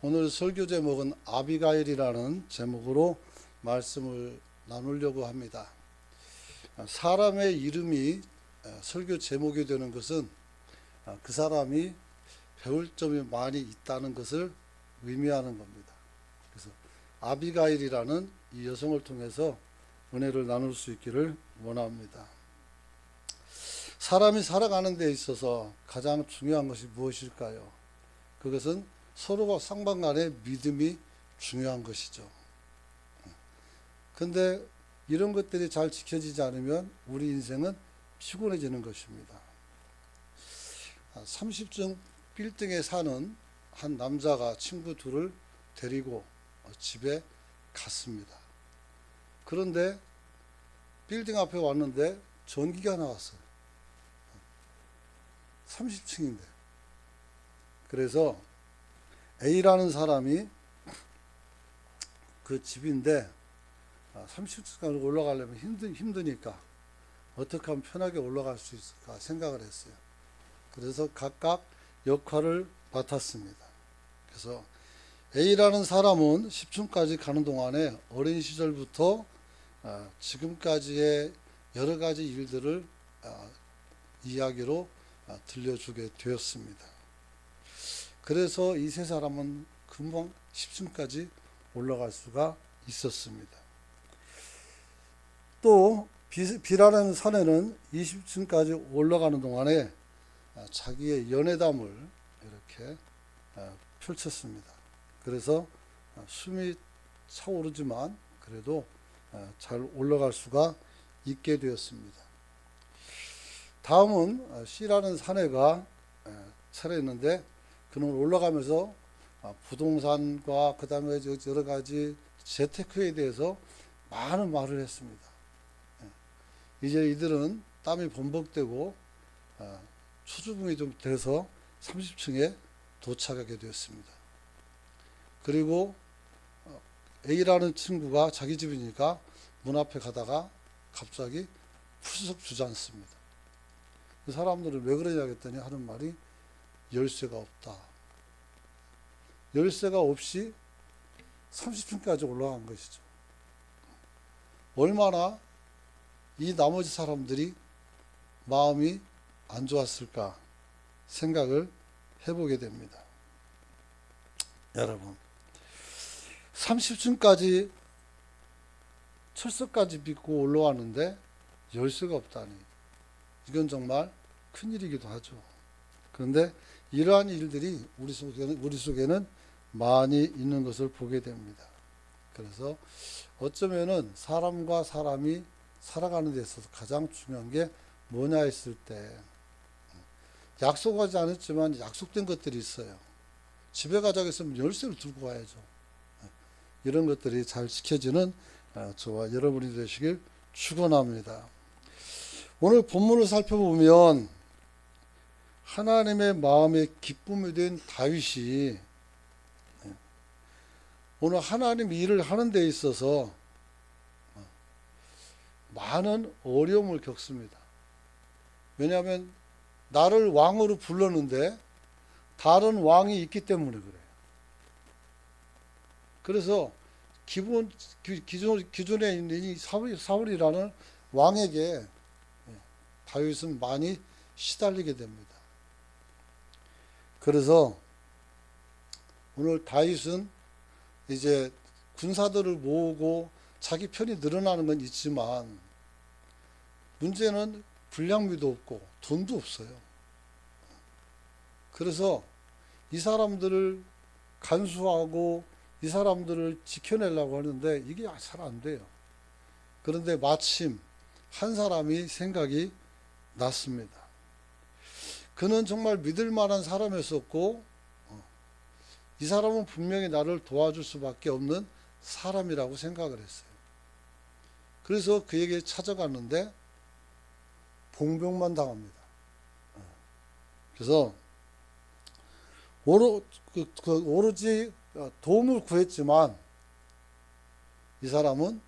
오늘 설교 제목은 아비가일이라는 제목으로 말씀을 나누려고 합니다. 사람의 이름이 설교 제목이 되는 것은 그 사람이 배울 점이 많이 있다는 것을 의미하는 겁니다. 그래서 아비가일이라는 이 여성을 통해서 은혜를 나눌 수 있기를 원합니다. 사람이 살아가는 데 있어서 가장 중요한 것이 무엇일까요? 그것은 서로가 상방간의 믿음이 중요한 것이죠. 근데 이런 것들이 잘 지켜지지 않으면 우리 인생은 피곤해지는 것입니다. 30층 빌딩에 사는 한 남자가 친구 둘을 데리고 집에 갔습니다. 그런데 빌딩 앞에 왔는데 전기가 나왔어요. 30층인데. 그래서 A라는 사람이 그 집인데 30층까지 올라가려면 힘드니까 어떻게 하면 편하게 올라갈 수 있을까 생각을 했어요. 그래서 각각 역할을 맡았습니다. 그래서 A라는 사람은 10층까지 가는 동안에 어린 시절부터 지금까지의 여러 가지 일들을 이야기로 들려주게 되었습니다. 그래서 이 세 사람은 금방 10층까지 올라갈 수가 있었습니다. 또 B라는 사내는 20층까지 올라가는 동안에 자기의 연애담을 이렇게 펼쳤습니다. 그래서 숨이 차오르지만 그래도 잘 올라갈 수가 있게 되었습니다. 다음은 C라는 사내가 차례했는데 그는 올라가면서 부동산과 그 다음에 여러 가지 재테크에 대해서 많은 말을 했습니다. 이제 이들은 땀이 범벅되고 초주붕이 좀 돼서 30층에 도착하게 되었습니다. 그리고 A라는 친구가 자기 집이니까 문 앞에 가다가 갑자기 푸석 주저앉습니다. 그 사람들은 왜 그러냐 했더니 하는 말이 열쇠가 없다. 열쇠가 없이 30층까지 올라간 것이죠. 얼마나 이 나머지 사람들이 마음이 안 좋았을까 생각을 해보게 됩니다. 여러분, 30층까지 철석까지 믿고 올라왔는데 열쇠가 없다니 이건 정말 큰일이기도 하죠. 그런데 이러한 일들이 우리 속에는 많이 있는 것을 보게 됩니다. 그래서 어쩌면은 사람과 사람이 살아가는 데 있어서 가장 중요한 게 뭐냐 했을 때 약속하지 않았지만 약속된 것들이 있어요. 집에 가자고 했으면 열쇠를 들고 가야죠. 이런 것들이 잘 지켜지는 저와 여러분이 되시길 축원합니다. 오늘 본문을 살펴보면 하나님의 마음에 기쁨이 된 다윗이 오늘 하나님 일을 하는 데 있어서 많은 어려움을 겪습니다. 왜냐하면 나를 왕으로 불렀는데 다른 왕이 있기 때문에 그래요. 그래서 기존에 있는 이 사울이라는 왕에게 다윗은 많이 시달리게 됩니다. 그래서 오늘 다윗은 이제 군사들을 모으고 자기 편이 늘어나는 건 있지만 문제는 불량미도 없고 돈도 없어요. 그래서 이 사람들을 간수하고 이 사람들을 지켜내려고 하는데 이게 잘 안 돼요. 그런데 마침 한 사람이 생각이 났습니다. 그는 정말 믿을 만한 사람이었었고 이 사람은 분명히 나를 도와줄 수밖에 없는 사람이라고 생각을 했어요. 그래서 그에게 찾아갔는데 봉병만 당합니다. 그래서 오로지 도움을 구했지만 이 사람은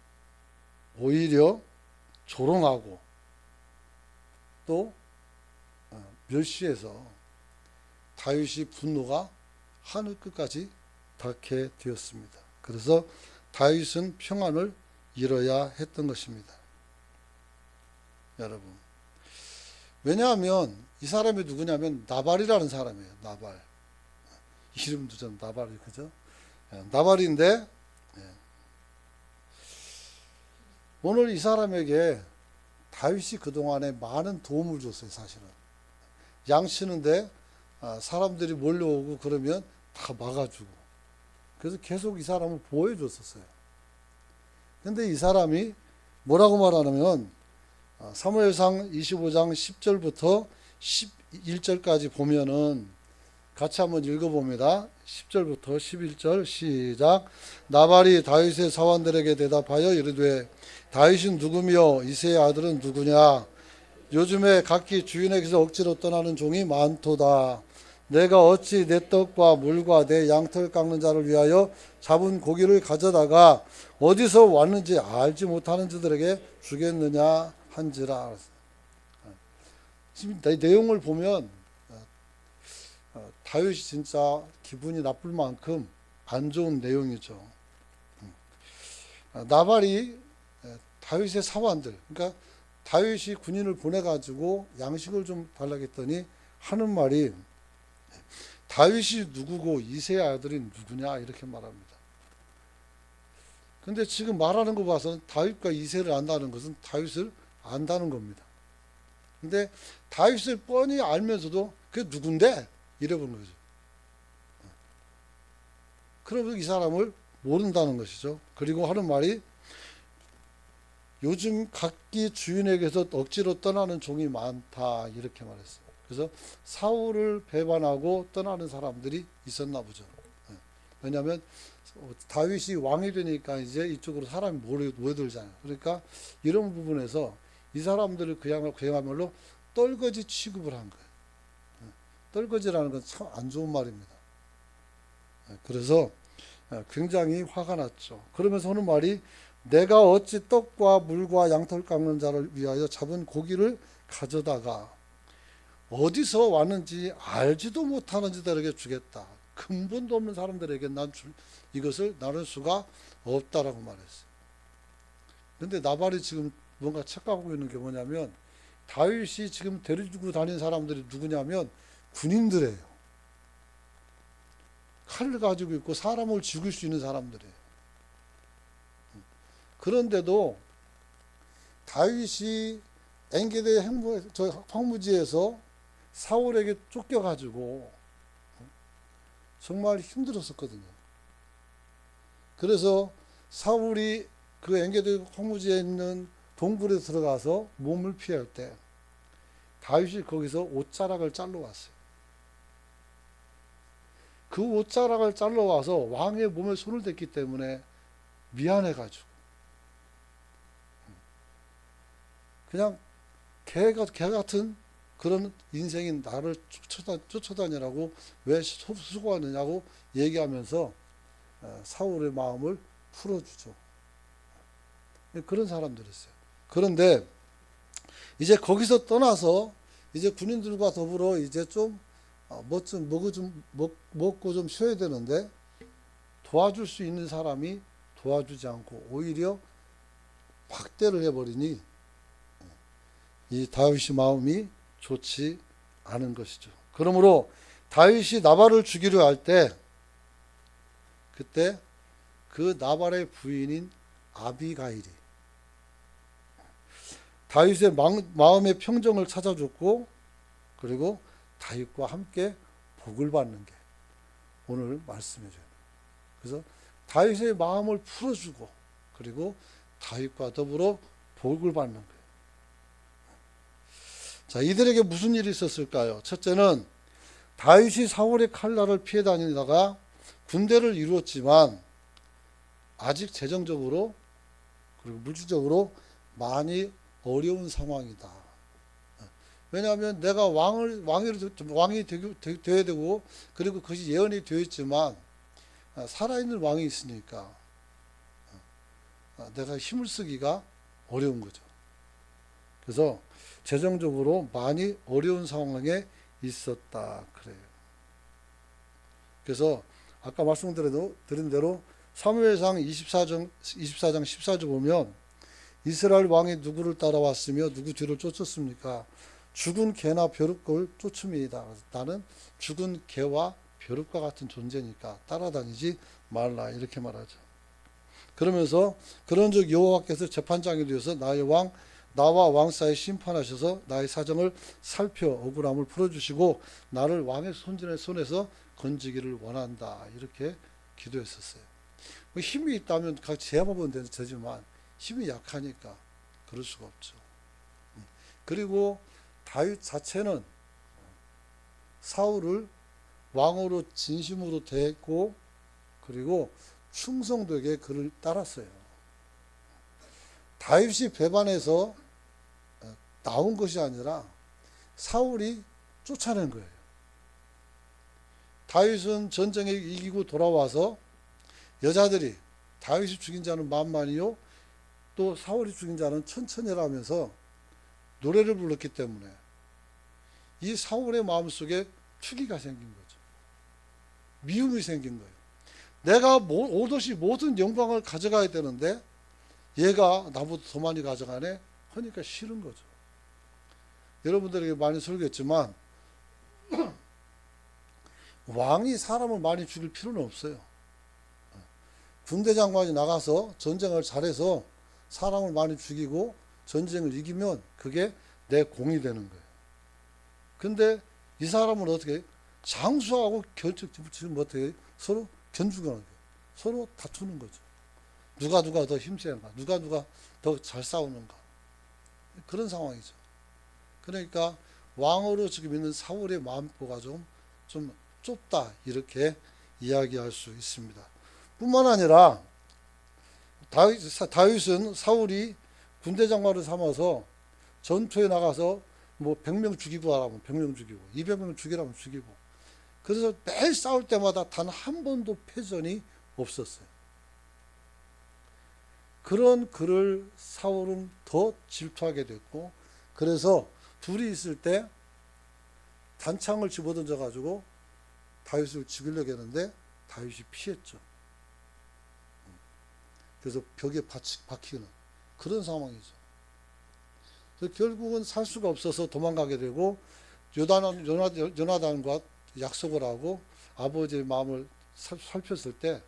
오히려 조롱하고 또 멸시해서 다윗이 분노가 하늘 끝까지 닿게 되었습니다. 그래서 다윗은 평안을 잃어야 했던 것입니다. 여러분, 왜냐하면 이 사람이 누구냐면 나발이라는 사람이에요. 나발. 이름도 좀 나발이, 그죠? 나발인데 오늘 이 사람에게 다윗이 그동안에 많은 도움을 줬어요. 사실은 양 치는데 사람들이 몰려오고 그러면 다 막아주고, 그래서 계속 이 사람을 보호해줬었어요. 근데 이 사람이 뭐라고 말하냐면 사무엘상 25장 10절부터 11절까지 보면은 같이 한번 읽어봅니다. 10절부터 11절 시작. 나발이 다윗의 사원들에게 대답하여 이르되 다윗은 누구며 이새의 아들은 누구냐? 요즘에 각기 주인에게서 억지로 떠나는 종이 많도다. 내가 어찌 내 떡과 물과 내 양털 깎는 자를 위하여 잡은 고기를 가져다가 어디서 왔는지 알지 못하는 자들에게 주겠느냐 한지라. 지금 내용을 보면 다윗이 진짜 기분이 나쁠 만큼 안 좋은 내용이죠. 나발이 다윗의 사환들, 그러니까 다윗이 군인을 보내가지고 양식을 좀 달라고 했더니 하는 말이 다윗이 누구고 이새의 아들이 누구냐 이렇게 말합니다. 근데 지금 말하는 거 봐서는 다윗과 이새를 안다는 것은 다윗을 안다는 겁니다. 근데 다윗을 뻔히 알면서도 그게 누군데? 이래보는 거죠. 그러면 이 사람을 모른다는 것이죠. 그리고 하는 말이 요즘 각기 주인에게서 억지로 떠나는 종이 많다 이렇게 말했어요. 그래서 사울을 배반하고 떠나는 사람들이 있었나 보죠. 왜냐하면 다윗이 왕이 되니까 이제 이쪽으로 사람이 모여들잖아요. 그러니까 이런 부분에서 이 사람들을 그야말로 떨거지 취급을 한 거예요. 떨거지라는 건 참 안 좋은 말입니다. 그래서 굉장히 화가 났죠. 그러면서 하는 말이 내가 어찌 떡과 물과 양털 깎는 자를 위하여 잡은 고기를 가져다가 어디서 왔는지 알지도 못하는 자들에게 주겠다. 근본도 없는 사람들에게 이것을 나눌 수가 없다라고 말했어요. 그런데 나발이 지금 뭔가 착각하고 있는 게 뭐냐면 다윗이 지금 데리고 다닌 사람들이 누구냐면 군인들이에요. 칼을 가지고 있고 사람을 죽일 수 있는 사람들이에요. 그런데도 다윗이 엔게디 황무지에서 사울에게 쫓겨가지고 정말 힘들었었거든요. 그래서 사울이 그 엔게디 황무지에 있는 동굴에 들어가서 몸을 피할 때 다윗이 거기서 옷자락을 잘라 왔어요. 그 옷자락을 잘라 와서 왕의 몸에 손을 댔기 때문에 미안해가지고 그냥 개 같은 그런 인생인 나를 쫓아다니라고 왜 수고하느냐고 얘기하면서 사울의 마음을 풀어주죠. 그런 사람들이었어요. 그런데 이제 거기서 떠나서 이제 군인들과 더불어 이제 좀 먹고 좀 쉬어야 되는데 도와줄 수 있는 사람이 도와주지 않고 오히려 박대를 해버리니 이 다윗의 마음이 좋지 않은 것이죠. 그러므로 다윗이 나발을 죽이려 할 때 그때 그 나발의 부인인 아비가일이 다윗의 마음의 평정을 찾아줬고 그리고 다윗과 함께 복을 받는 게 오늘 말씀해줘요. 그래서 다윗의 마음을 풀어주고 그리고 다윗과 더불어 복을 받는 거예요. 자, 이들에게 무슨 일이 있었을까요? 첫째는 다윗이 사울의 칼날을 피해 다니다가 군대를 이루었지만 아직 재정적으로 그리고 물질적으로 많이 어려운 상황이다. 왜냐하면 내가 왕이 되어야 되고 그리고 그것이 예언이 되어 있지만 살아있는 왕이 있으니까 내가 힘을 쓰기가 어려운 거죠. 그래서 재정적으로 많이 어려운 상황에 있었다 그래요. 그래서 아까 말씀드린 대로 사무엘상 24장 14절 보면 이스라엘 왕이 누구를 따라왔으며 누구 뒤를 쫓았습니까? 죽은 개나 벼룩을 쫓음이다. 나는 죽은 개와 벼룩과 같은 존재니까 따라다니지 말라 이렇게 말하죠. 그러면서 그런즉 여호와께서 재판장이 되어서 나와 왕 사이 심판하셔서 나의 사정을 살펴 억울함을 풀어주시고 나를 왕의 손에서 건지기를 원한다 이렇게 기도했었어요. 힘이 있다면 같이 제압하면 되지만 힘이 약하니까 그럴 수가 없죠. 그리고 다윗 자체는 사울을 왕으로 진심으로 대했고 그리고 충성되게 그를 따랐어요. 다윗이 배반해서 나온 것이 아니라 사울이 쫓아낸 거예요. 다윗은 전쟁에 이기고 돌아와서 여자들이 다윗이 죽인 자는 만만이요 또 사울이 죽인 자는 천천히라 하면서 노래를 불렀기 때문에 이 사울의 마음속에 투기가 생긴 거죠. 미움이 생긴 거예요. 내가 오롯이 모든 영광을 가져가야 되는데 얘가 나보다 더 많이 가져가네 하니까 싫은 거죠. 여러분들에게 많이 설교했지만 왕이 사람을 많이 죽일 필요는 없어요. 군대 장관이 나가서 전쟁을 잘해서 사람을 많이 죽이고 전쟁을 이기면 그게 내 공이 되는 거예요. 근데 이 사람은 어떻게 장수하고 지금 어떻게 서로 견주는 거예요. 서로 다투는 거죠. 누가 더 힘세는가, 누가 더 잘 싸우는가 그런 상황이죠. 그러니까 왕으로 지금 있는 사울의 마음보가 좀 좁다 이렇게 이야기할 수 있습니다. 뿐만 아니라 다윗은 사울이 군대 장관을 삼아서 전투에 나가서 뭐 100명 죽이고 하라면 100명 죽이고 200명 죽이라면 죽이고 그래서 매일 싸울 때마다 단 한 번도 패전이 없었어요. 그런 그를 사울은 더 질투하게 됐고 그래서 둘이 있을 때 단창을 집어던져 가지고 다윗을 죽이려고 했는데 다윗이 피했죠. 그래서 벽에 박히는 그런 상황이죠. 그래서 결국은 살 수가 없어서 도망가게 되고 요나단과 약속을 하고 아버지의 마음을 살폈을 때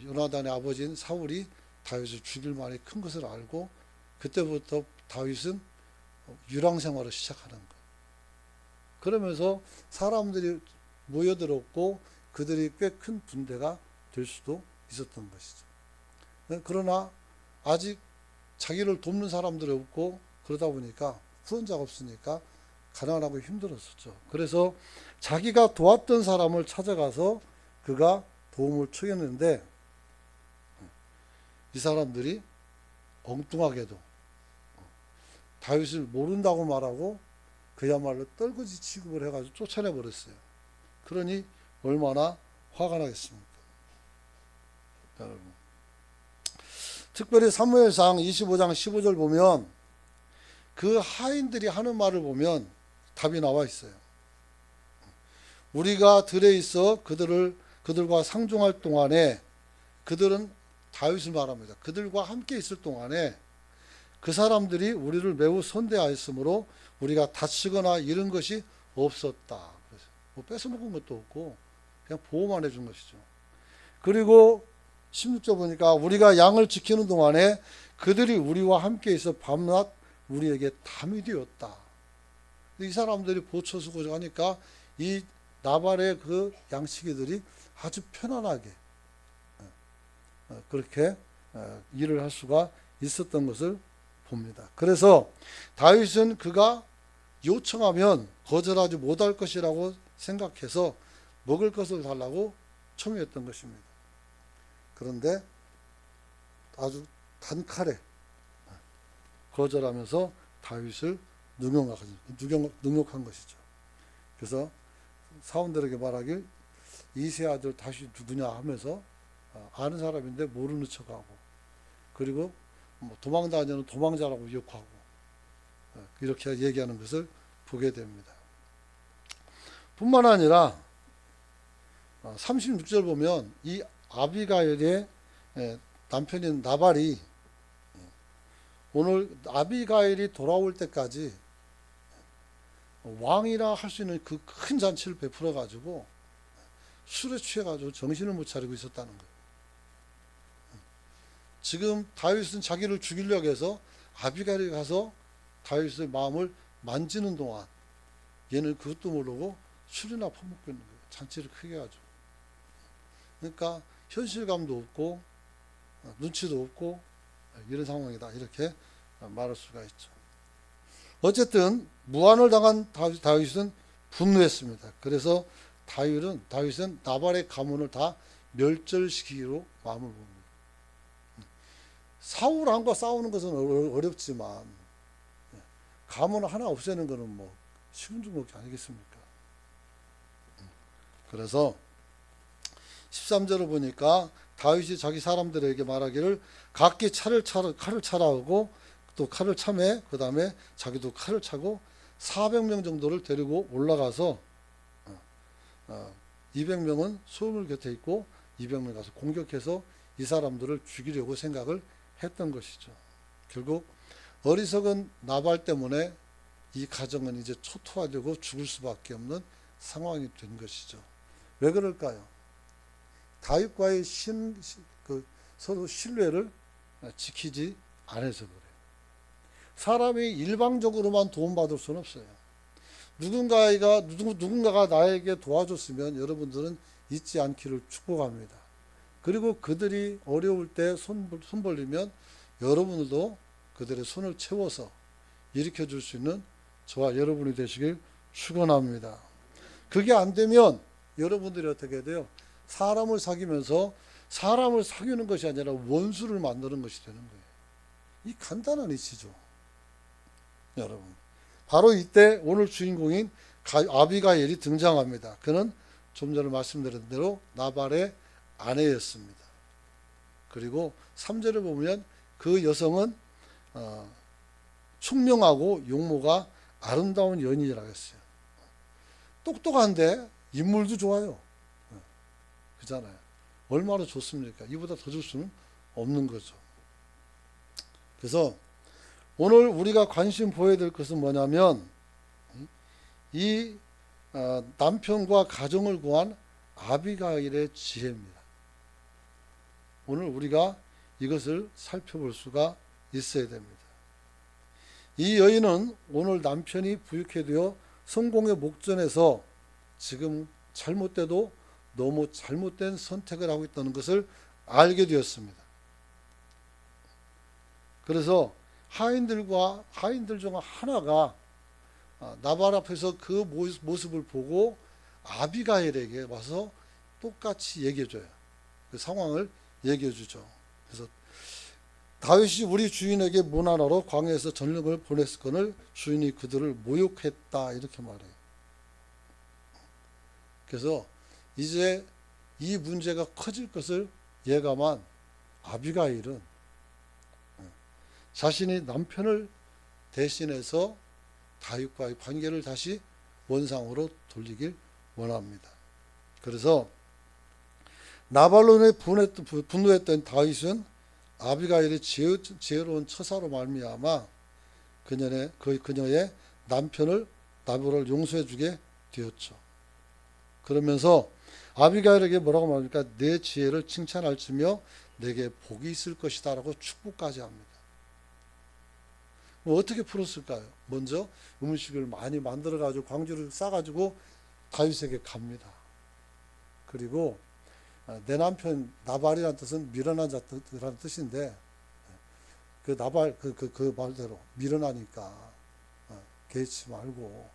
요나단의 아버지인 사울이 다윗을 죽일 만이 큰 것을 알고 그때부터 다윗은 유랑 생활을 시작하는 거예요. 그러면서 사람들이 모여들었고 그들이 꽤 큰 군대가 될 수도 있었던 것이죠. 그러나 아직 자기를 돕는 사람들이 없고 그러다 보니까 후원자가 없으니까 가난하고 힘들었었죠. 그래서 자기가 도왔던 사람을 찾아가서 그가 도움을 청했는데 이 사람들이 엉뚱하게도 다윗을 모른다고 말하고 그야말로 떨거지 취급을 해가지고 쫓아내버렸어요. 그러니 얼마나 화가 나겠습니까? 여러분. 특별히 사무엘상 25장 15절 보면 그 하인들이 하는 말을 보면 답이 나와 있어요. 우리가 들에 있어 그들과 상종할 동안에 그들은 다윗을 말합니다. 그들과 함께 있을 동안에 그 사람들이 우리를 매우 선대하였으므로 우리가 다치거나 잃은 것이 없었다. 그래서 뭐 뺏어먹은 것도 없고 그냥 보호만 해준 것이죠. 그리고 16절 보니까 우리가 양을 지키는 동안에 그들이 우리와 함께 있어 밤낮 우리에게 담이 되었다. 이 사람들이 보초수고 하니까 이 나발의 그 양치기들이 아주 편안하게 그렇게 일을 할 수가 있었던 것을 봅니다. 그래서 다윗은 그가 요청하면 거절하지 못할 것이라고 생각해서 먹을 것을 달라고 청했던 것입니다. 그런데 아주 단칼에 거절하면서 다윗을 능욕한 것이죠. 그래서 사원들에게 말하길 이세 아들 다윗이 누구냐 하면서 아는 사람인데 모르는 척하고 그리고 도망 다니는 도망자라고 욕하고 이렇게 얘기하는 것을 보게 됩니다. 뿐만 아니라 36절 보면 이 아비가일의 남편인 나발이 오늘 아비가일이 돌아올 때까지 왕이라 할 수 있는 그 큰 잔치를 베풀어 가지고 술에 취해 가지고 정신을 못 차리고 있었다는 거예요. 지금 다윗은 자기를 죽이려고 해서 아비가일이 가서 다윗의 마음을 만지는 동안 얘는 그것도 모르고 술이나 퍼먹고 있는 거예요. 잔치를 크게 가지고. 그러니까 현실감도 없고 눈치도 없고 이런 상황이다, 이렇게 말할 수가 있죠. 어쨌든 무한을 당한 다윗은 분노했습니다. 그래서 다윗은 나발의 가문을 다 멸절시키기로 마음을 먹습니다. 사울 왕과 싸우는 것은 어렵지만 가문 하나 없애는 것은 뭐 쉬운 중목이 아니겠습니까? 그래서 13절을 보니까 다윗이 자기 사람들에게 말하기를 각기 칼을 차라 하고 또 칼을 차매 그 다음에 자기도 칼을 차고 400명 정도를 데리고 올라가서 200명은 소물 곁에 있고 200명 가서 공격해서 이 사람들을 죽이려고 생각을 했던 것이죠. 결국 어리석은 나발 때문에 이 가정은 이제 초토화되고 죽을 수밖에 없는 상황이 된 것이죠. 왜 그럴까요? 다윗과의 서로 신뢰를 지키지 않아서 그래요. 사람이 일방적으로만 도움받을 수는 없어요. 누군가가 나에게 도와줬으면 여러분들은 잊지 않기를 축복합니다. 그리고 그들이 어려울 때 손 벌리면 여러분들도 그들의 손을 채워서 일으켜 줄 수 있는 저와 여러분이 되시길 축원합니다. 그게 안 되면 여러분들이 어떻게 돼요? 사람을 사귀면서 사람을 사귀는 것이 아니라 원수를 만드는 것이 되는 거예요. 이 간단한 이치죠. 여러분, 바로 이때 오늘 주인공인 아비가일이 등장합니다. 그는 좀 전에 말씀드린 대로 나발의 아내였습니다. 그리고 3절에 보면 그 여성은 총명하고 용모가 아름다운 여인이라고 했어요. 똑똑한데 인물도 좋아요. 그잖아요. 얼마나 좋습니까? 이보다 더 줄 수는 없는 거죠. 그래서 오늘 우리가 관심 보여야 될 것은 뭐냐면 이 남편과 가정을 구한 아비가일의 지혜입니다. 오늘 우리가 이것을 살펴볼 수가 있어야 됩니다. 이 여인은 오늘 남편이 부유케 되어 성공의 목전에서 지금 잘못돼도 너무 잘못된 선택을 하고 있다는 것을 알게 되었습니다. 그래서 하인들 중 하나가 나발 앞에서 그 모습을 보고 아비가일에게 와서 똑같이 얘기해줘요. 그 상황을 얘기해주죠. 그래서 다윗이 우리 주인에게 문하나로 광야에서 전령을 보냈거늘 주인이 그들을 모욕했다, 이렇게 말해요. 그래서 이제 이 문제가 커질 것을 예감한 아비가일은 자신이 남편을 대신해서 다윗과의 관계를 다시 원상으로 돌리길 원합니다. 그래서 나발론에 분노했던 다윗은 아비가일의 지혜로운 처사로 말미암아 그녀의 남편을 나발을 용서해 주게 되었죠. 그러면서 아비가일에게 뭐라고 말합니까? 내 지혜를 칭찬할지며 내게 복이 있을 것이다 라고 축복까지 합니다. 어떻게 풀었을까요? 먼저 음식을 많이 만들어 가지고 광주를 싸 가지고 다윗에게 갑니다. 그리고 내 남편 나발이라는 뜻은 미련한 자라는 뜻인데 그 나발 그 말대로 미련하니까 개의치 말고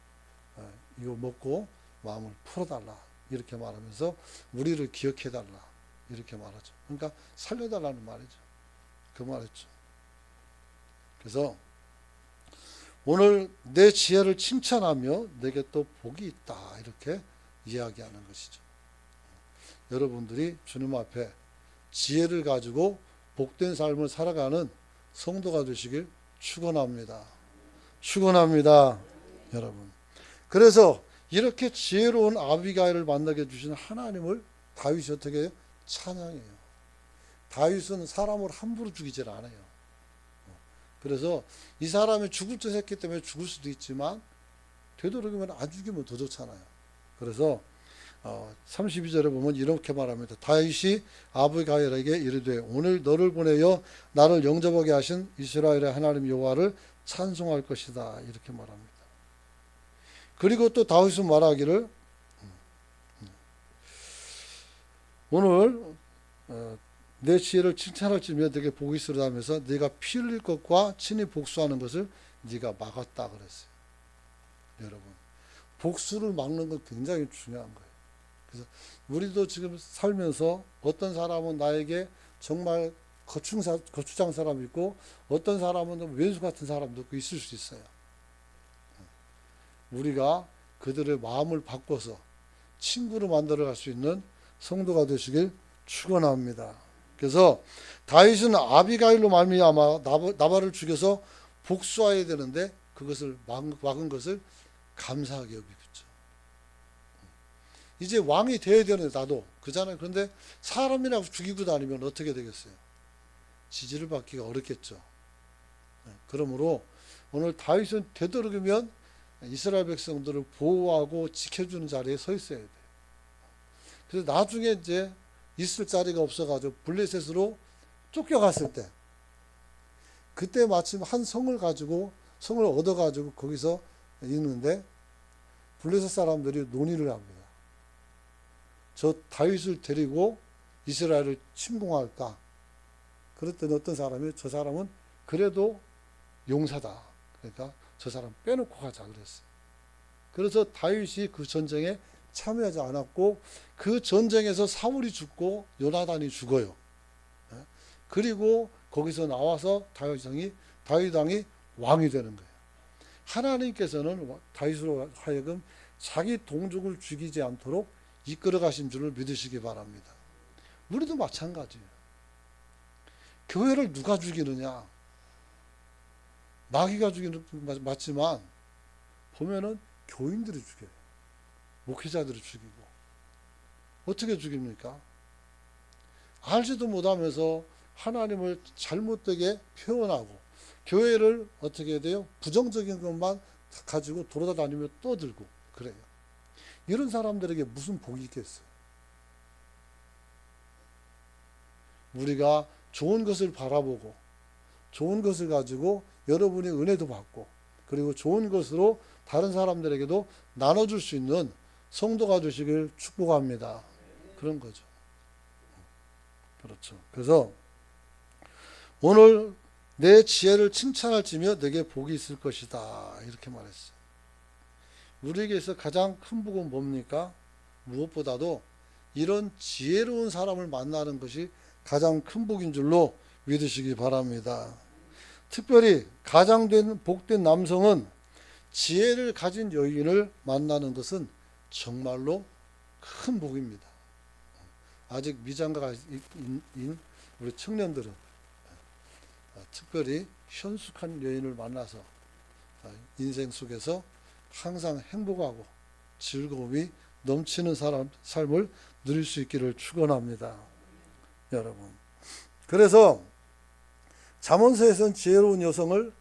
이거 먹고 마음을 풀어달라, 이렇게 말하면서 우리를 기억해달라, 이렇게 말하죠. 그러니까 살려달라는 말이죠. 그 말이죠. 그래서 오늘 내 지혜를 칭찬하며 내게 또 복이 있다, 이렇게 이야기하는 것이죠. 여러분들이 주님 앞에 지혜를 가지고 복된 삶을 살아가는 성도가 되시길 축원합니다. 축원합니다, 여러분. 그래서 이렇게 지혜로운 아비가일을 만나게 해주신 하나님을 다윗이 어떻게 해요? 찬양해요. 다윗은 사람을 함부로 죽이질 않아요. 그래서 이 사람이 죽을 듯 했기 때문에 죽을 수도 있지만 되도록이면 안 죽이면 더 좋잖아요. 그래서 32절에 보면 이렇게 말합니다. 다윗이 아비가일에게 이르되 오늘 너를 보내어 나를 영접하게 하신 이스라엘의 하나님 여호와를 찬송할 것이다. 이렇게 말합니다. 그리고 또 다윗은 말하기를 오늘 내 지혜를 칭찬할지며 내게 복이 있으리라 하면서 네가 피 흘릴 것과 친히 복수하는 것을 네가 막았다 그랬어요. 여러분, 복수를 막는 건 굉장히 중요한 거예요. 그래서 우리도 지금 살면서 어떤 사람은 나에게 정말 거추장 사람이 있고 어떤 사람은 왼수 같은 사람도 있을 수 있어요. 우리가 그들의 마음을 바꿔서 친구로 만들어갈 수 있는 성도가 되시길 축원합니다. 그래서 다윗은 아비가일로 말미암아 나발을 죽여서 복수해야 되는데 그것을 막은 것을 감사하게 여기고 있죠. 이제 왕이 되어야 되는데 나도 그잖아요. 그런데 사람이라고 죽이고 다니면 어떻게 되겠어요? 지지를 받기가 어렵겠죠. 그러므로 오늘 다윗은 되도록이면 이스라엘 백성들을 보호하고 지켜주는 자리에 서 있어야 돼요. 그래서 나중에 이제 있을 자리가 없어가지고 블레셋으로 쫓겨갔을 때 그때 마침 한 성을 얻어가지고 거기서 있는데 블레셋 사람들이 논의를 합니다. 저 다윗을 데리고 이스라엘을 침공할까? 그랬더니 어떤 사람이 저 사람은 그래도 용사다. 그러니까 저 사람 빼놓고 가자 그랬어요. 그래서 다윗이 그 전쟁에 참여하지 않았고 그 전쟁에서 사울이 죽고 요나단이 죽어요. 그리고 거기서 나와서 다윗 왕이 왕이 되는 거예요. 하나님께서는 다윗으로 하여금 자기 동족을 죽이지 않도록 이끌어 가신 줄을 믿으시기 바랍니다. 우리도 마찬가지예요. 교회를 누가 죽이느냐? 마귀가 죽이는 맞지만 보면은 교인들이 죽여요. 목회자들을 죽이고. 어떻게 죽입니까? 알지도 못하면서 하나님을 잘못되게 표현하고 교회를 어떻게 해야 돼요? 부정적인 것만 가지고 돌아다니며 떠들고 그래요. 이런 사람들에게 무슨 복이 있겠어요? 우리가 좋은 것을 바라보고 좋은 것을 가지고 여러분이 은혜도 받고 그리고 좋은 것으로 다른 사람들에게도 나눠줄 수 있는 성도가 되시길 축복합니다. 그런 거죠. 그렇죠. 그래서 오늘 내 지혜를 칭찬할지며 내게 복이 있을 것이다. 이렇게 말했어요. 우리에게서 가장 큰 복은 뭡니까? 무엇보다도 이런 지혜로운 사람을 만나는 것이 가장 큰 복인 줄로 믿으시기 바랍니다. 특별히 가장 복된 남성은 지혜를 가진 여인을 만나는 것은 정말로 큰 복입니다. 아직 미장가인 우리 청년들은 특별히 현숙한 여인을 만나서 인생 속에서 항상 행복하고 즐거움이 넘치는 삶을 누릴 수 있기를 축원합니다. 여러분. 그래서 잠언서에서는 지혜로운 여성을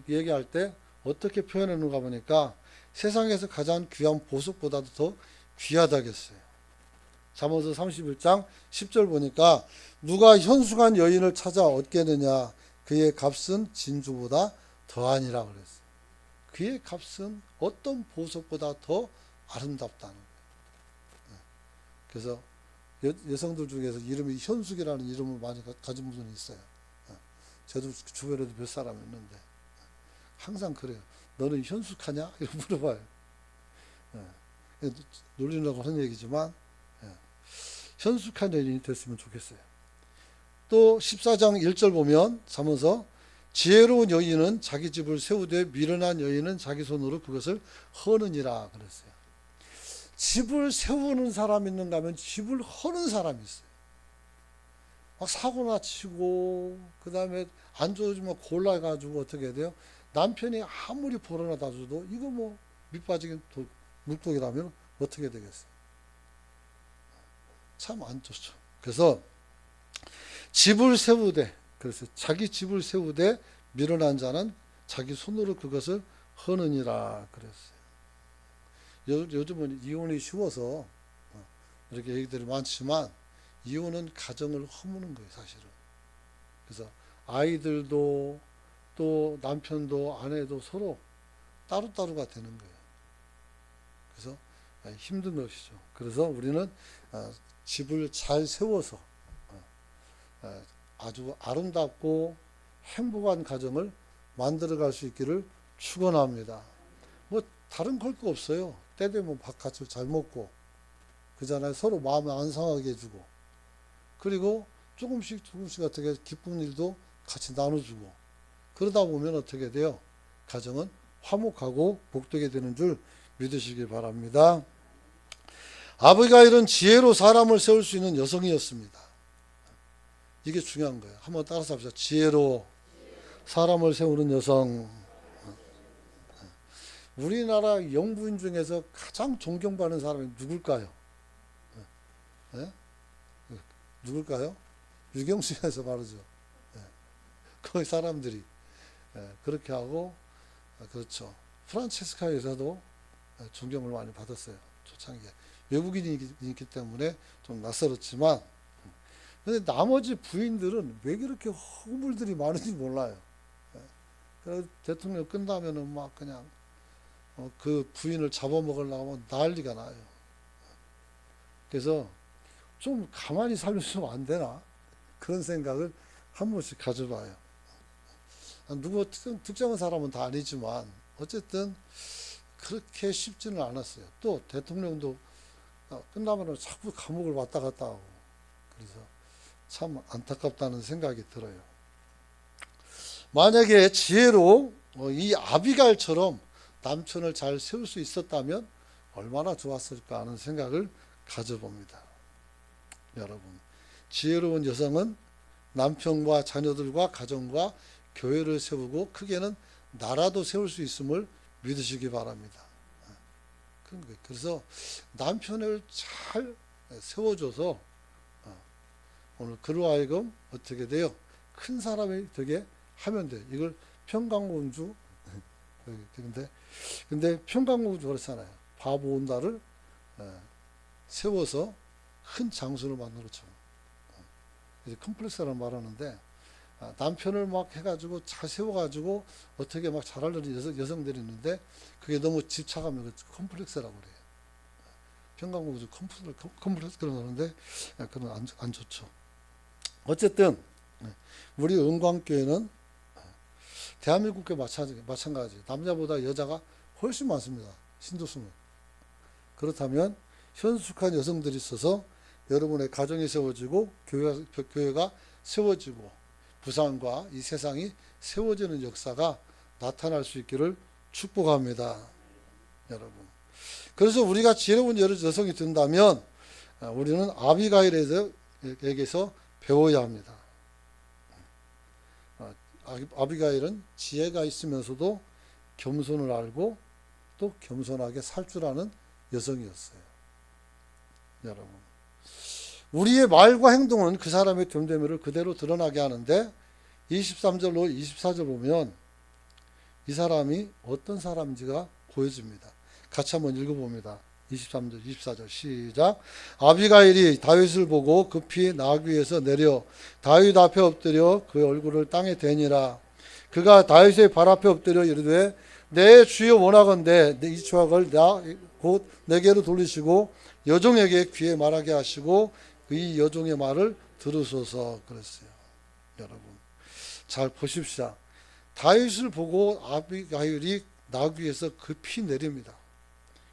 얘기할 때 어떻게 표현하는가 보니까 세상에서 가장 귀한 보석보다도 더 귀하다겠어요. 잠언서 31장 10절 보니까 누가 현숙한 여인을 찾아 얻겠느냐 그의 값은 진주보다 더하니라 그랬어요. 그의 값은 어떤 보석보다 더 아름답다는 거예요. 그래서 여성들 중에서 이름이 현숙이라는 이름을 많이 가진 분이 있어요. 저도 주변에도 몇 사람 있는데 항상 그래요. 너는 현숙하냐? 이렇게 물어봐요. 놀리려고 하는 얘기지만 현숙한 여인이 됐으면 좋겠어요. 또 14장 1절 보면 잠언서 지혜로운 여인은 자기 집을 세우되 미련한 여인은 자기 손으로 그것을 허느니라 그랬어요. 집을 세우는 사람 있는가 하면 집을 허는 사람이 있어요. 막 사고나 치고 그 다음에 안 좋아지면 골라가지고 어떻게 해야 돼요? 남편이 아무리 벌어놔다 줘도 이거 뭐 밑빠지긴 물독이라면 어떻게 되겠어요? 참 안 좋죠. 그래서 집을 세우되, 그래서 자기 집을 세우되 미련한 자는 자기 손으로 그것을 허느니라 그랬어요. 요즘은 이혼이 쉬워서 이렇게 얘기들이 많지만 이혼은 가정을 허무는 거예요, 사실은. 그래서 아이들도 또 남편도 아내도 서로 따로따로가 되는 거예요. 그래서 힘든 것이죠. 그래서 우리는 집을 잘 세워서 아주 아름답고 행복한 가정을 만들어갈 수 있기를 축원합니다. 뭐 다른 걸 거 없어요. 때 되면 밥같이 잘 먹고 그잖아요. 서로 마음을 안 상하게 해주고, 그리고 조금씩 어떻게 기쁜 일도 같이 나눠주고, 그러다 보면 어떻게 돼요? 가정은 화목하고 복되게 되는 줄 믿으시기 바랍니다. 아비가일은 지혜로 사람을 세울 수 있는 여성이었습니다. 이게 중요한 거예요. 한번 따라서 합시다. 지혜로 사람을 세우는 여성. 우리나라 영부인 중에서 가장 존경받는 사람이 누굴까요? 네? 누굴까요? 유경수에서 말이죠. 네. 거기 사람들이 그렇게 하고, 그렇죠. 프란체스카에서도 존경을 많이 받았어요. 초창기에. 외국인이기 때문에 좀 낯설었지만, 근데 나머지 부인들은 왜 그렇게 허물들이 많은지 몰라요. 그래서 대통령 끝나면은 막 그냥 그 부인을 잡아먹으려고 하면 난리가 나요. 그래서 좀 가만히 살려주면 안 되나? 그런 생각을 한 번씩 가져봐요. 누구 특정한 사람은 다 아니지만 어쨌든 그렇게 쉽지는 않았어요. 또 대통령도 끝나면 자꾸 감옥을 왔다 갔다 하고, 그래서 참 안타깝다는 생각이 들어요. 만약에 지혜로 이 아비갈처럼 남편을 잘 세울 수 있었다면 얼마나 좋았을까 하는 생각을 가져봅니다. 여러분, 지혜로운 여성은 남편과 자녀들과 가정과 교회를 세우고 크게는 나라도 세울 수 있음을 믿으시기 바랍니다. 그런 거예요. 그래서 남편을 잘 세워줘서 오늘 그로 하여금 어떻게 돼요? 큰 사람이 되게 하면 돼요. 이걸 평강공주, 근데 평강공주 그렇잖아요. 바보 온다를 세워서 큰 장수를 만들었죠. 컴플렉스라는 말하는데, 남편을 막 해가지고 잘 세워가지고 어떻게 막 잘하려는 여성들이 있는데 그게 너무 집착하면 컴플렉스라고 그래요. 평강공주 컴플렉스 그러는데 그건 안 좋죠. 어쨌든 우리 은광교회는 대한민국 교회 마찬가지. 남자보다 여자가 훨씬 많습니다. 신도수는. 그렇다면 현숙한 여성들이 있어서 여러분의 가정이 세워지고 교회가 세워지고 부산과 이 세상이 세워지는 역사가 나타날 수 있기를 축복합니다. 여러분. 그래서 우리가 지혜로운 여성이 된다면 우리는 아비가일에게서 배워야 합니다. 아비가일은 지혜가 있으면서도 겸손을 알고 또 겸손하게 살 줄 아는 여성이었어요. 여러분, 우리의 말과 행동은 그 사람의 됨됨이를 그대로 드러나게 하는데 23절로 24절 보면 이 사람이 어떤 사람인지가 보여집니다. 같이 한번 읽어봅니다. 23절, 24절 시작. 아비가일이 다윗을 보고 급히 나귀 위에서 내려 다윗 앞에 엎드려 그의 얼굴을 땅에 대니라. 그가 다윗의 발 앞에 엎드려 이르되 내 주여 원하건대 이 조각을 곧 내게로 돌리시고 여종에게 귀에 말하게 하시고 이 여종의 말을 들으소서 그랬어요. 여러분 잘 보십시오. 다윗을 보고 아비가일이 나귀 위에서 급히 내립니다.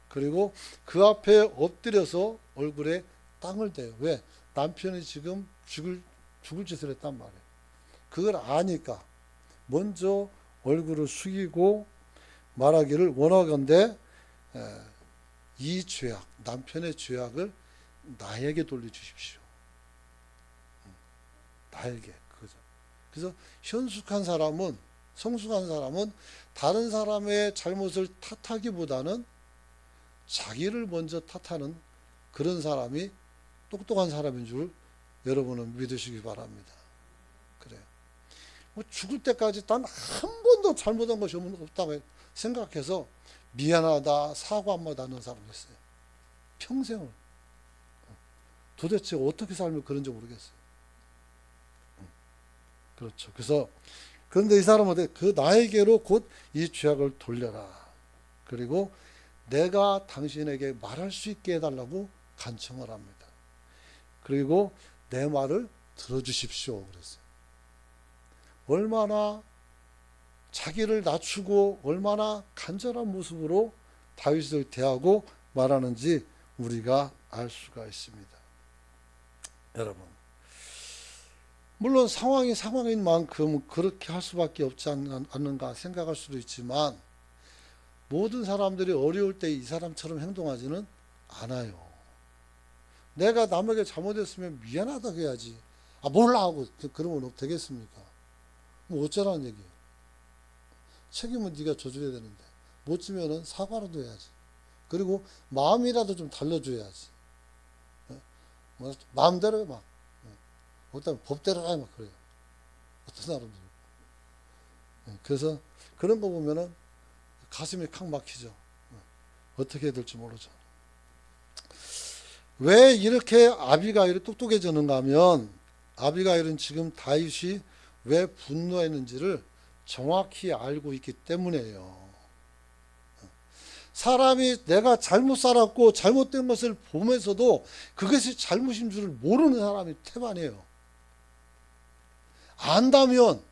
그리고 그 앞에 엎드려서 얼굴에 땅을 대요. 왜? 남편이 지금 죽을 짓을 했단 말이에요. 그걸 아니까 먼저 얼굴을 숙이고 말하기를 원하건대 이 죄악, 남편의 죄악을 나에게 돌려주십시오. 나에게. 그거죠. 그래서 현숙한 사람은, 성숙한 사람은 다른 사람의 잘못을 탓하기보다는 자기를 먼저 탓하는 그런 사람이 똑똑한 사람인 줄 여러분은 믿으시기 바랍니다. 그래요. 뭐 죽을 때까지 단 한 번도 잘못한 것이 없다고 생각해서 미안하다, 사과 한마디 하는 사람이 있어요. 평생을. 도대체 어떻게 살면 그런지 모르겠어요. 그렇죠. 그런데 이 사람은 그 나에게로 곧 이 죄악을 돌려라. 그리고 내가 당신에게 말할 수 있게 해달라고 간청을 합니다. 그리고 내 말을 들어주십시오. 그랬어요. 얼마나 자기를 낮추고 얼마나 간절한 모습으로 다윗을 대하고 말하는지 우리가 알 수가 있습니다. 여러분, 물론 상황이 상황인 만큼 그렇게 할 수밖에 없지 않는가 생각할 수도 있지만 모든 사람들이 어려울 때 이 사람처럼 행동하지는 않아요. 내가 남에게 잘못했으면 미안하다고 해야지. 몰라 하고 그러면 되겠습니까? 뭐 어쩌라는 얘기예요. 책임은 네가 져줘야 되는데 못 지면은 사과라도 해야지. 그리고 마음이라도 좀 달래줘야지. 뭐 마음대로 막 어떤 법대로 막 그래요. 어떤 사람들. 그래서 그런 거 보면은 가슴이 칵 막히죠. 어떻게 해야 될지 모르죠. 왜 이렇게 아비가일이 똑똑해졌는가 하면 아비가일은 지금 다윗이 왜 분노했는지를 정확히 알고 있기 때문이에요. 사람이 내가 잘못 살았고 잘못된 것을 보면서도 그것이 잘못인 줄을 모르는 사람이 태반이에요. 안다면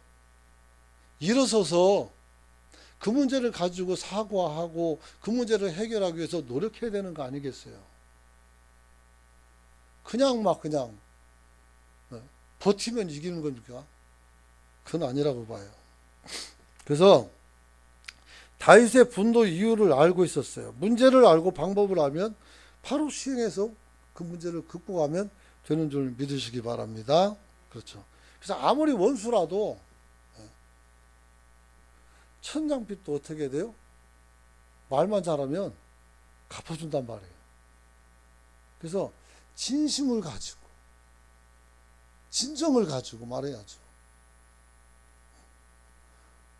일어서서 그 문제를 가지고 사과하고 그 문제를 해결하기 위해서 노력해야 되는 거 아니겠어요? 그냥 버티면 이기는 겁니까? 그건 아니라고 봐요. 그래서 다윗의 분노 이유를 알고 있었어요. 문제를 알고 방법을 알면 바로 시행해서 그 문제를 극복하면 되는 줄 믿으시기 바랍니다. 그렇죠. 그래서 아무리 원수라도 천냥빚도 어떻게 돼요? 말만 잘하면 갚아준단 말이에요. 그래서 진심을 가지고 진정을 가지고 말해야죠.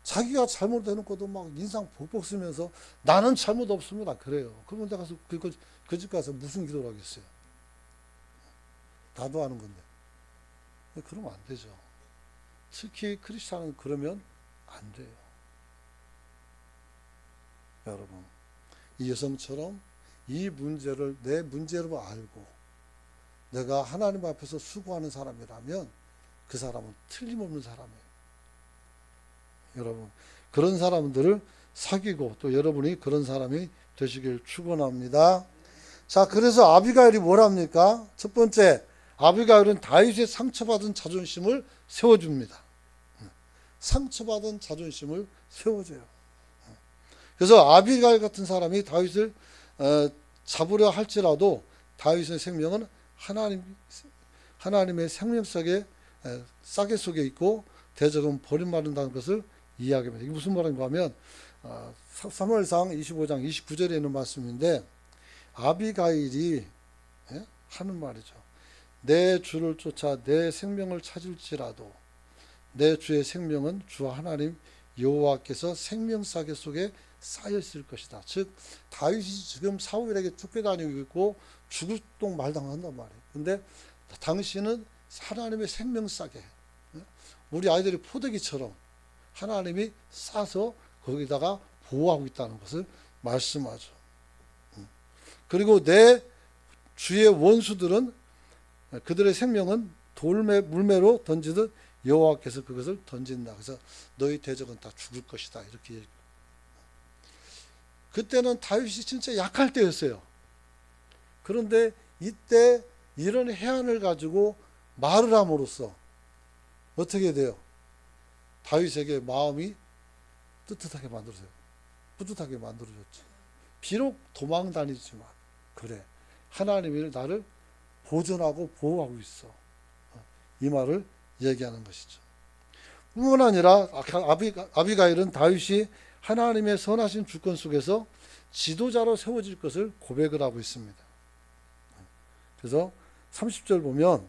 자기가 잘못해놓고도 막 인상 벅벅 쓰면서 나는 잘못 없습니다. 그래요. 그러면 내가 가서 그 집 가서 무슨 기도를 하겠어요? 나도 하는 건데. 그러면 안 되죠. 특히 크리스찬은 그러면 안 돼요. 여러분, 이 여성처럼 이 문제를 내 문제로 알고 내가 하나님 앞에서 수고하는 사람이라면 그 사람은 틀림없는 사람이에요. 여러분, 그런 사람들을 사귀고 또 여러분이 그런 사람이 되시길 축원합니다. 자, 그래서 아비가일이 뭐랍니까? 첫 번째, 아비가일은 다윗의 상처받은 자존심을 세워줍니다. 상처받은 자존심을 세워줘요. 그래서 아비가일 같은 사람이 다윗을 잡으려 할지라도 다윗의 생명은 하나님의 생명 속에 싸개 속에 있고 대적은 버림받는다는 것을 이야기합니다. 이게 무슨 말인가 하면 사무엘상 25장 29절에 있는 말씀인데 아비가일이 하는 말이죠. 내 주를 쫓아 내 생명을 찾을지라도 내 주의 생명은 주 하나님 여호와께서 생명 싸개 속에 쌓여 있을 것이다. 즉 다윗이 지금 사울에게 쫓겨다니고 있고 죽을 똥 말당한단 말이에요. 근데 당신은 하나님의 생명 싸개, 우리 아이들이 포대기처럼 하나님이 싸서 거기다가 보호하고 있다는 것을 말씀하죠. 그리고 내 주의 원수들은 그들의 생명은 물매로 던지듯 여호와께서 그것을 던진다. 그래서 너희 대적은 다 죽을 것이다. 이렇게 얘기해요. 그때는 다윗이 진짜 약할 때였어요. 그런데 이때 이런 해안을 가지고 말을 함으로써 어떻게 돼요? 다윗에게 마음이 뜨뜻하게 만들어져요. 뿌듯하게 만들어졌죠. 비록 도망 다니지만 그래, 하나님이 나를 보존하고 보호하고 있어. 이 말을 얘기하는 것이죠. 뿐만 아니라 아비가일은 다윗이 하나님의 선하신 주권 속에서 지도자로 세워질 것을 고백을 하고 있습니다. 그래서 30절 보면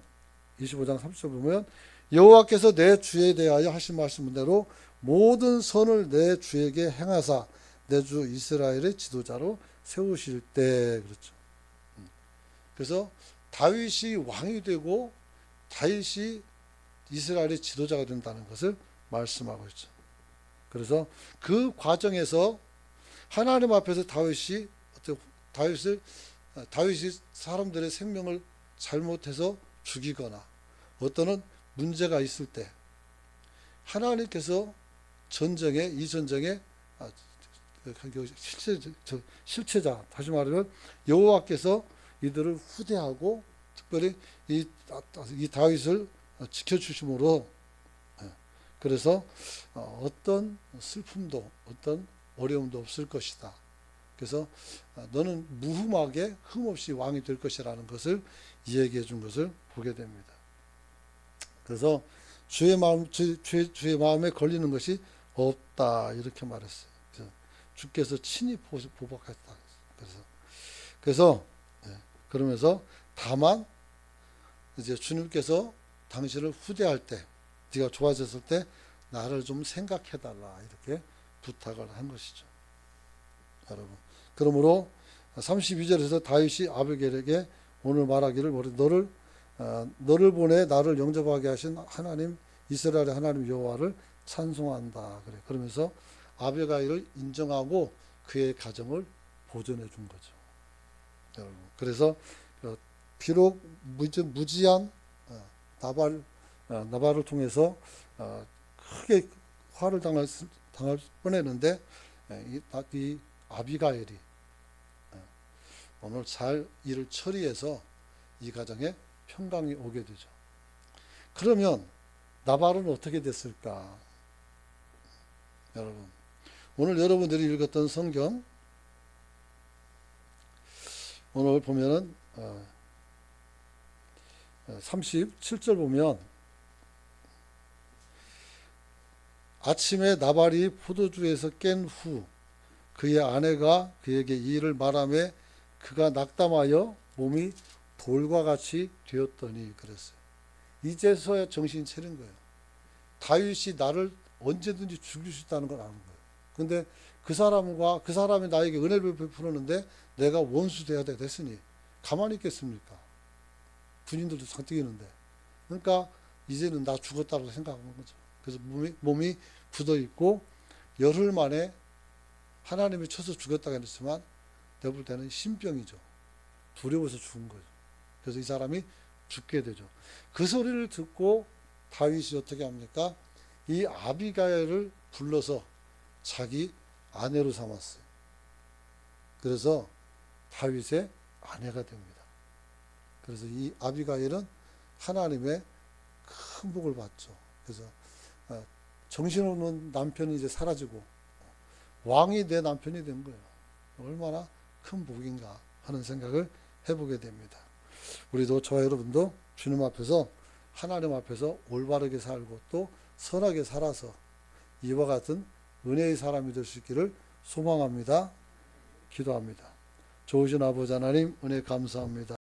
25장 30절 보면 여호와께서 내 주에 대하여 하신 말씀대로 모든 선을 내 주에게 행하사 내 주 이스라엘의 지도자로 세우실 때 그렇죠. 그래서 다윗이 왕이 되고 다윗이 이스라엘의 지도자가 된다는 것을 말씀하고 있죠. 그래서 그 과정에서 하나님 앞에서 다윗이 사람들의 생명을 잘못해서 죽이거나 어떤 문제가 있을 때 하나님께서 이 전쟁에 실체자 다시 말하면 여호와께서 이들을 후대하고 특별히 이 다윗을 지켜주심으로 그래서 어떤 슬픔도 어떤 어려움도 없을 것이다. 그래서 너는 무흠하게 흠없이 왕이 될 것이라는 것을 이야기해 준 것을 보게 됩니다. 그래서 주의 마음에 걸리는 것이 없다 이렇게 말했어요. 그래서 주께서 친히 보복했다. 그래서 그러면서 다만 이제 주님께서 당신을 후대할 때 네가 좋아졌을 때 나를 좀 생각해달라 이렇게 부탁을 한 것이죠. 여러분. 그러므로 32절에서 다윗이 아비게일에게 오늘 말하기를 너를 보내 나를 영접하게 하신 하나님 이스라엘의 하나님 여호와를 찬송한다. 그래. 그러면서 아비가일을 인정하고 그의 가정을 보존해 준 거죠. 여러분. 그래서 비록 무지한 나발을 통해서 크게 화를 당할 뻔했는데 이 아비가일이 오늘 잘 일을 처리해서 이 가정에 평강이 오게 되죠. 그러면 나발은 어떻게 됐을까? 여러분, 오늘 여러분들이 읽었던 성경 오늘 보면은 37절 보면 아침에 나발이 포도주에서 깬 후 그의 아내가 그에게 이 일을 말하며 그가 낙담하여 몸이 돌과 같이 되었더니 그랬어요. 이제서야 정신이 차린 거예요. 다윗이 나를 언제든지 죽일 수 있다는 걸 아는 거예요. 근데 그 사람이 나에게 은혜를 베풀었는데 내가 원수 돼야 됐으니 가만히 있겠습니까? 군인들도 장뛰기는데. 그러니까 이제는 나 죽었다고 생각하는 거죠. 그래서 몸이 굳어 있고 열흘 만에 하나님이 쳐서 죽였다고 했지만 내가 볼 때는 신병이죠. 두려워서 죽은 거죠. 그래서 이 사람이 죽게 되죠. 그 소리를 듣고 다윗이 어떻게 합니까? 이 아비가일을 불러서 자기 아내로 삼았어요. 그래서 다윗의 아내가 됩니다. 그래서 이 아비가일은 하나님의 큰 복을 받죠. 그래서 정신없는 남편이 이제 사라지고 왕이 내 남편이 된 거예요. 얼마나 큰 복인가 하는 생각을 해보게 됩니다. 우리도 저와 여러분도 주님 앞에서 하나님 앞에서 올바르게 살고 또 선하게 살아서 이와 같은 은혜의 사람이 될 수 있기를 소망합니다. 기도합니다. 좋으신 아버지 하나님 은혜 감사합니다.